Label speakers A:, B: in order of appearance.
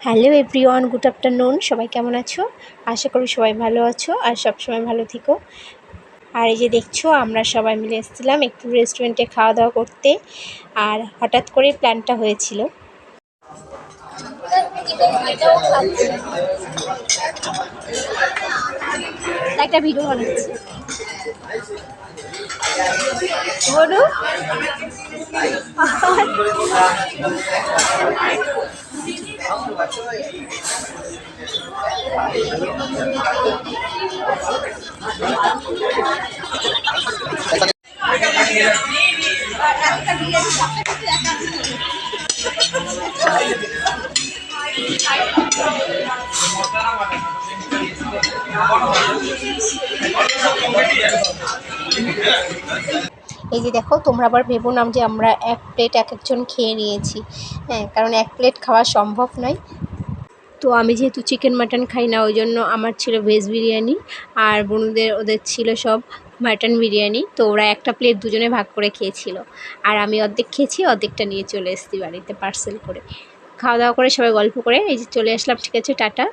A: Hello everyone, good afternoon. সবাই কেমন আছো? আশা করি সবাই ভালো আছো আর সবসময় ভালো থেকো। আর এই যে দেখছো, আমরা সবাই মিলে এসেছিলাম একটু রেস্টুরেন্টে খাওয়া দাওয়া করতে। আর হঠাৎ করে প্ল্যানটা হয়েছিল। একটা ভিডিও বানাচ্ছি বলু। এই যে দেখো, তোমরা আবার ভেবো না যে আমরা এক প্লেট এক একজন খেয়ে নিয়েছি। হ্যাঁ, কারণ এক প্লেট খাওয়া সম্ভব নয়। তো আমি যেহেতু চিকেন মাটন খাই না, ওই জন্য আমার ছিল ভেজ বিরিয়ানি, আর বোনদের ওদের ছিল সব মাটন বিরিয়ানি। তো ওরা একটা প্লেট দুজনে ভাগ করে খেয়েছিল, আর আমি অর্ধেক খেয়েছি, অর্ধেকটা নিয়ে চলে এসেছি বাড়িতে পার্সেল করে। খাওয়া দাওয়া করে সবাই গল্প করে এই যে চলে আসলাম। ঠিক আছে, টাটা।